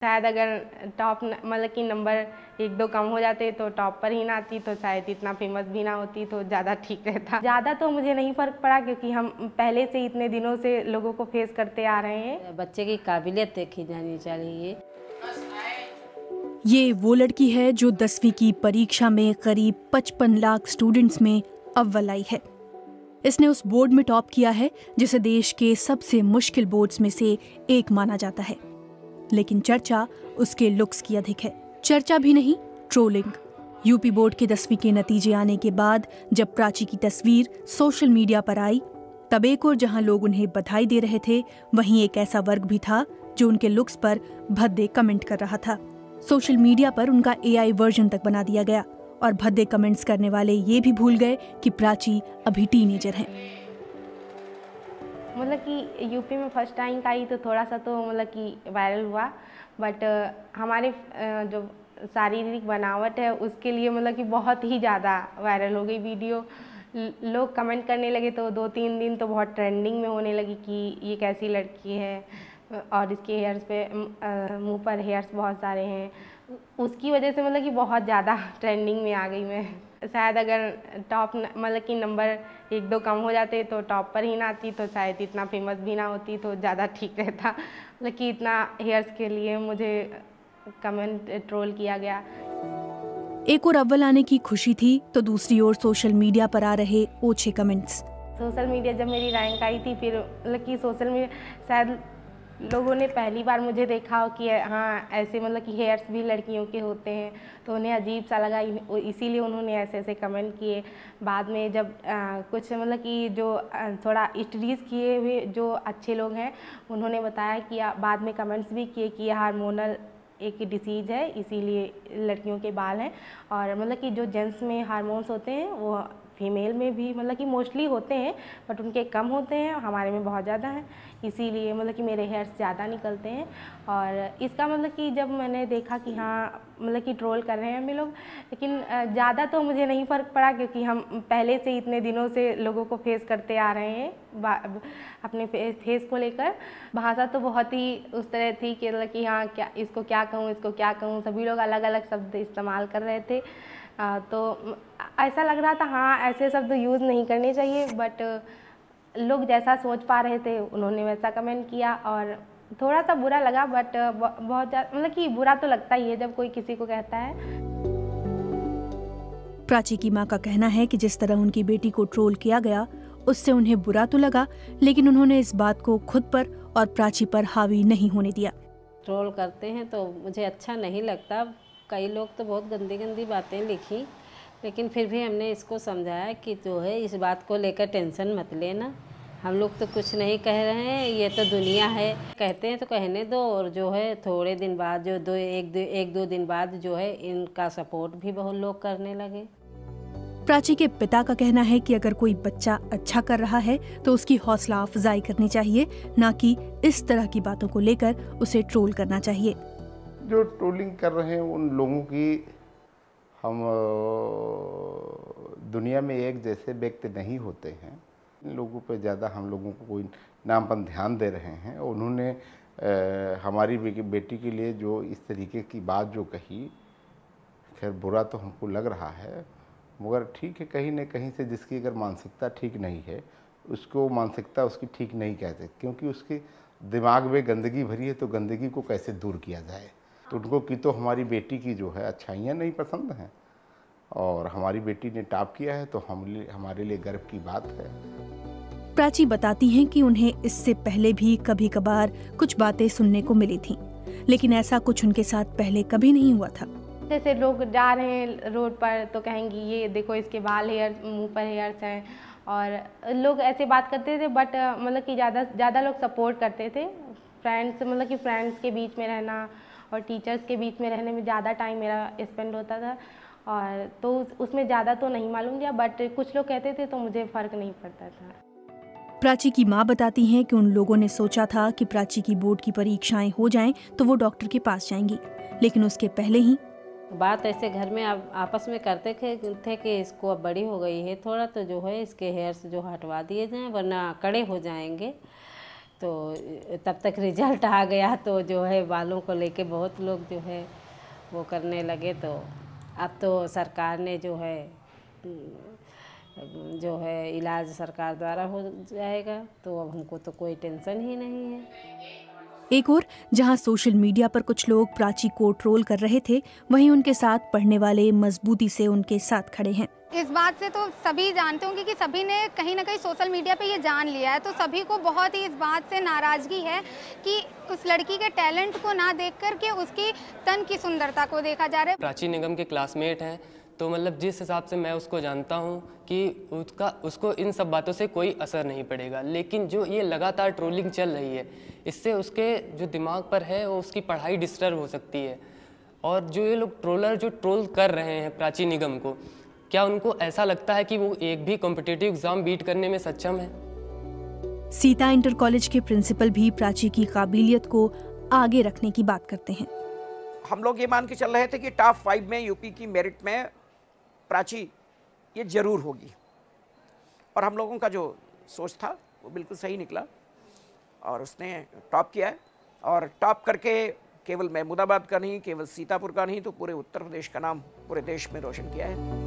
शायद अगर टॉप मतलब कि नंबर 1-2 कम हो जाते तो टॉप पर ही ना आती तो शायद इतना फेमस भी ना होती तो ज़्यादा ठीक रहता। ज़्यादा तो मुझे नहीं फ़र्क पड़ा क्योंकि हम पहले से इतने दिनों से लोगों को फेस करते आ रहे हैं। बच्चे की काबिलियत देखी जानी चाहिए। ये वो लड़की है जो 10वीं की परीक्षा में करीब 55 लाख स्टूडेंट्स में अव्वल आई है। इसने उस बोर्ड में टॉप किया है जिसे देश के सबसे मुश्किल बोर्ड्स में से एक माना जाता है। लेकिन चर्चा उसके लुक्स की अधिक है। चर्चा भी नहीं, ट्रोलिंग। यूपी बोर्ड के 10वीं के नतीजे आने के बाद जब प्राची की तस्वीर सोशल मीडिया पर आई, तब एक और जहां लोग उन्हें बधाई दे रहे थे, वहीं एक ऐसा वर्ग भी था जो उनके लुक्स पर भद्दे कमेंट कर रहा था। सोशल मीडिया पर उनका AI वर्जन तक बना दिया गया और भद्दे कमेंट्स करने वाले ये भी भूल गए कि प्राची अभी टीनेजर हैं। मतलब कि यूपी में फर्स्ट रैंक आई तो थोड़ा सा तो मतलब कि वायरल हुआ, बट हमारे जो शारीरिक बनावट है उसके लिए मतलब कि बहुत ही ज़्यादा वायरल हो गई वीडियो। लोग कमेंट करने लगे तो 2-3 दिन तो बहुत ट्रेंडिंग में होने लगी कि ये कैसी लड़की है और इसके हेयर्स पे मुंह पर हेयर्स बहुत सारे हैं। उसकी वजह से मतलब कि बहुत ज़्यादा ट्रेंडिंग में आ गई मैं। शायद अगर टॉप मतलब कि नंबर 1-2 कम हो जाते तो टॉप पर ही ना आती तो शायद इतना फेमस भी ना होती तो ज़्यादा ठीक रहता। मतलब कि इतना हेयर्स के लिए मुझे कमेंट ट्रोल किया गया। एक और अव्वल आने की खुशी थी तो दूसरी ओर सोशल मीडिया पर आ रहे ओछे कमेंट्स। सोशल मीडिया जब मेरी रैंक आई थी फिर मतलब कि सोशल मीडिया शायद लोगों ने पहली बार मुझे देखा हो कि हाँ ऐसे मतलब कि हेयर्स भी लड़कियों के होते हैं तो उन्हें अजीब सा लगा, इसीलिए उन्होंने ऐसे ऐसे कमेंट किए। बाद में जब कुछ मतलब कि जो थोड़ा स्टडीज़ किए हुए जो अच्छे लोग हैं उन्होंने बताया कि बाद में कमेंट्स भी किए कि यह हार्मोनल एक डिसीज़ है, इसीलिए लड़कियों के बाल हैं। और मतलब कि जो जेंट्स में हार्मोन्स होते हैं वो फीमेल में भी मतलब कि मोस्टली होते हैं, बट उनके कम होते हैं, हमारे में बहुत ज़्यादा हैं, इसीलिए मतलब कि मेरे हेयर्स ज़्यादा निकलते हैं। और इसका मतलब कि जब मैंने देखा कि हाँ मतलब कि ट्रोल कर रहे हैं हमें लोग, लेकिन ज़्यादा तो मुझे नहीं फ़र्क पड़ा क्योंकि हम पहले से इतने दिनों से लोगों को फेस करते आ रहे हैं अपने फेस को लेकर। भाषा तो बहुत ही उस तरह थी कि मतलब कि हाँ क्या इसको क्या कहूँ, इसको क्या कहूँ, सभी लोग अलग अलग शब्द इस्तेमाल कर रहे थे। तो ऐसा लग रहा था हाँ ऐसे शब्द यूज़ नहीं करने चाहिए, बट लोग जैसा सोच पा रहे थे उन्होंने वैसा कमेंट किया और थोड़ा सा बुरा लगा, बट बहुत ज़्यादा मतलब कि बुरा तो लगता ही है जब कोई किसी को कहता है। प्राची की मां का कहना है कि जिस तरह उनकी बेटी को ट्रोल किया गया उससे उन्हें बुरा तो लगा, लेकिन उन्होंने इस बात को खुद पर और प्राची पर हावी नहीं होने दिया। ट्रोल करते हैं तो मुझे अच्छा नहीं लगता। कई लोग तो बहुत गंदी गंदी बातें लिखी, लेकिन फिर भी हमने इसको समझाया कि जो है इस बात को लेकर टेंशन मत लेना, हम लोग तो कुछ नहीं कह रहे हैं, ये तो दुनिया है, कहते हैं तो कहने दो। और जो है थोड़े दिन बाद जो एक दो दिन बाद जो है इनका सपोर्ट भी बहुत लोग करने लगे। प्राची के पिता का कहना है कि अगर कोई बच्चा अच्छा कर रहा है तो उसकी हौसला अफजाई करनी चाहिए, ना कि इस तरह की बातों को लेकर उसे ट्रोल करना चाहिए। जो ट्रोलिंग कर रहे हैं उन लोगों की हम दुनिया में एक जैसे व्यक्ति नहीं होते हैं। इन लोगों पे ज़्यादा हम लोगों को कोई नाम पर ध्यान दे रहे हैं। उन्होंने हमारी बेटी के लिए जो इस तरीके की बात जो कही, खैर बुरा तो हमको लग रहा है, मगर ठीक है, कहीं न कहीं से जिसकी अगर मानसिकता ठीक नहीं है उसको मानसिकता उसकी ठीक नहीं कह सकते, क्योंकि उसके दिमाग में गंदगी भरी है तो गंदगी को कैसे दूर किया जाए। तो उनको की तो हमारी बेटी की जो है अच्छाइयाँ नहीं पसंद हैं और हमारी बेटी ने टॉप किया है तो हमारे लिए गर्व की बात है। प्राची बताती हैं कि उन्हें इससे पहले भी कभी कभार कुछ बातें सुनने को मिली थीं, लेकिन ऐसा कुछ उनके साथ पहले कभी नहीं हुआ था। जैसे लोग जा रहे हैं रोड पर तो कहेंगी ये देखो इसके बाल हेयर मुंह पर हेयर्स हैं, और लोग ऐसे बात करते थे, बट मतलब कि ज़्यादा लोग सपोर्ट करते थे। फ्रेंड्स मतलब कि फ्रेंड्स के बीच में रहना और टीचर्स के बीच में रहने में ज़्यादा टाइम मेरा स्पेंड होता था, और तो उसमें ज़्यादा तो नहीं मालूम गया, बट कुछ लोग कहते थे तो मुझे फ़र्क नहीं पड़ता था। प्राची की मां बताती हैं कि उन लोगों ने सोचा था कि प्राची की बोर्ड की परीक्षाएं हो जाएं तो वो डॉक्टर के पास जाएंगी, लेकिन उसके पहले ही बात ऐसे घर में आपस में करते थे कि इसको अब बड़ी हो गई है थोड़ा, तो जो है इसके हेयर्स जो हटवा दिए जाएं वरना कड़े हो जाएंगे। तो तब तक रिजल्ट आ गया तो जो है बालों को लेके बहुत लोग जो है वो करने लगे। तो अब तो सरकार ने जो है इलाज सरकार द्वारा हो जाएगा, तो अब हमको तो कोई टेंशन ही नहीं है। एक और जहां सोशल मीडिया पर कुछ लोग प्राची को ट्रोल कर रहे थे, वहीं उनके साथ पढ़ने वाले मजबूती से उनके साथ खड़े हैं। इस बात से तो सभी जानते होंगे कि सभी ने कहीं ना कहीं सोशल मीडिया पे ये जान लिया है, तो सभी को बहुत ही इस बात से नाराज़गी है कि उस लड़की के टैलेंट को ना देख कर के उसकी तन की सुंदरता को देखा जा रहा है। प्राची निगम के क्लासमेट हैं, तो मतलब जिस हिसाब से मैं उसको जानता हूँ कि उसको इन सब बातों से कोई असर नहीं पड़ेगा, लेकिन जो ये लगातार ट्रोलिंग चल रही है, इससे उसके जो दिमाग पर है वो उसकी पढ़ाई डिस्टर्ब हो सकती है। और जो ये लोग ट्रोलर जो ट्रोल कर रहे हैं प्राची निगम को, क्या उनको ऐसा लगता है कि वो एक भी कॉम्पिटिटिव एग्जाम बीट करने में सक्षम है? सीता इंटर कॉलेज के प्रिंसिपल भी प्राची की काबिलियत को आगे रखने की बात करते हैं। हम लोग ये मान के चल रहे थे कि टॉप 5 में यूपी की मेरिट में प्राची ये जरूर होगी, और हम लोगों का जो सोच था वो बिल्कुल सही निकला और उसने टॉप किया है। और टॉप करके केवल महमूदाबाद का नहीं, केवल सीतापुर का नहीं, तो पूरे उत्तर प्रदेश का नाम पूरे देश में रोशन किया है।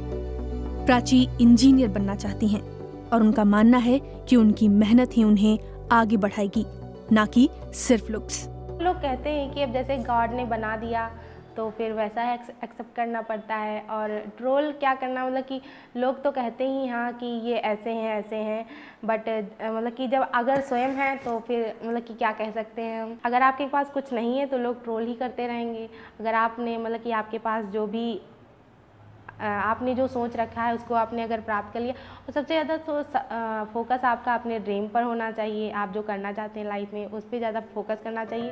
प्राची इंजीनियर बनना चाहती हैं और उनका मानना है कि उनकी मेहनत ही उन्हें आगे बढ़ाएगी, ना कि सिर्फ लुक्स। लोग कहते हैं कि अब जैसे गॉड ने बना दिया तो फिर वैसा है एक्सेप्ट करना पड़ता है, और ट्रोल क्या करना, मतलब कि लोग तो कहते ही हाँ कि ये ऐसे हैं, बट मतलब कि जब अगर स्वयं है तो फिर मतलब कि क्या कह सकते हैं हम। अगर आपके पास कुछ नहीं है तो लोग ट्रोल ही करते रहेंगे। अगर आपने मतलब कि आपके पास जो भी आपने जो सोच रखा है उसको आपने अगर प्राप्त कर लिया, और सबसे ज़्यादा फोकस आपका अपने ड्रीम पर होना चाहिए। आप जो करना चाहते हैं लाइफ में उस पर ज़्यादा फोकस करना चाहिए।